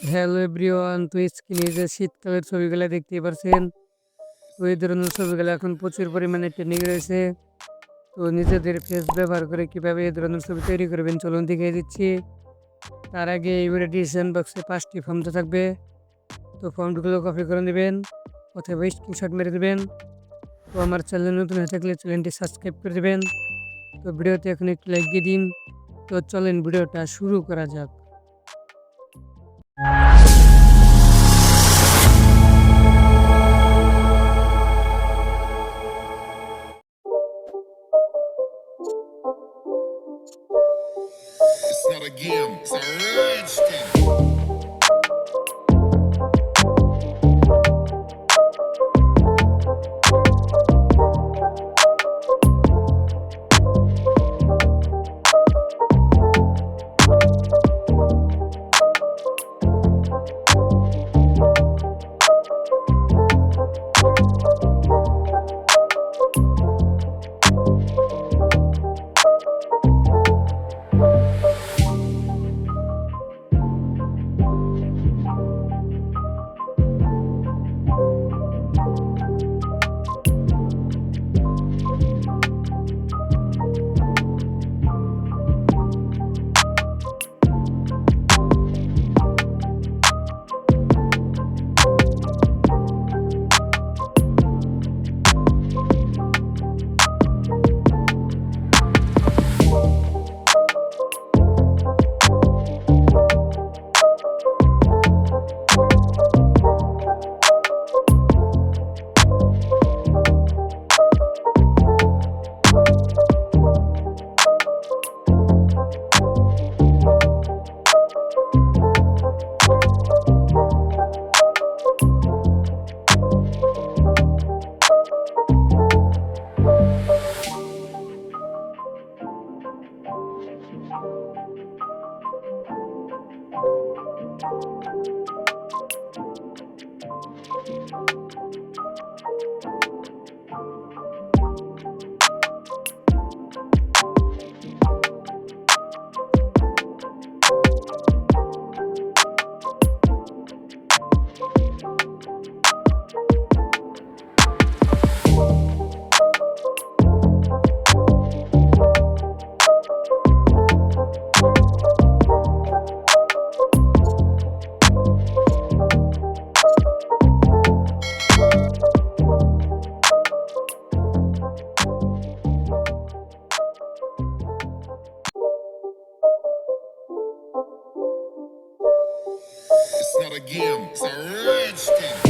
Hello everyone, তো স্ক্রিনে যে শীতকালের ছবিগুলো দেখতেই পারছেন। তো এই ধরনের ছবিগুলো এখন প্রচুর পরিমাণে ট্রেন্ডিং রয়েছে। তো নিজেদের ফেস ব্যবহার করে কিভাবে এই ধরনের ছবি তৈরি করবেন চলুন দেখিয়ে দিচ্ছি। তার আগে এই ভিডিও ডিসক্রিপশন বক্সে 5টি ফর্ম তো থাকবে। তো ফর্মগুলো কপি করে নেবেন অথবা স্ক্রিনশট মেরে দেবেন। তো আমার চ্যানেল নতুন হয়ে থাকলে চ্যানেলটি সাবস্ক্রাইব করে দেবেন। তো ভিডিওতে এখন একটু লাইক দিয়ে দিন। তো চলেন ভিডিওটা শুরু করা যাক। It's not a game, it's a rich thing. It's not a game, it's a rich thing.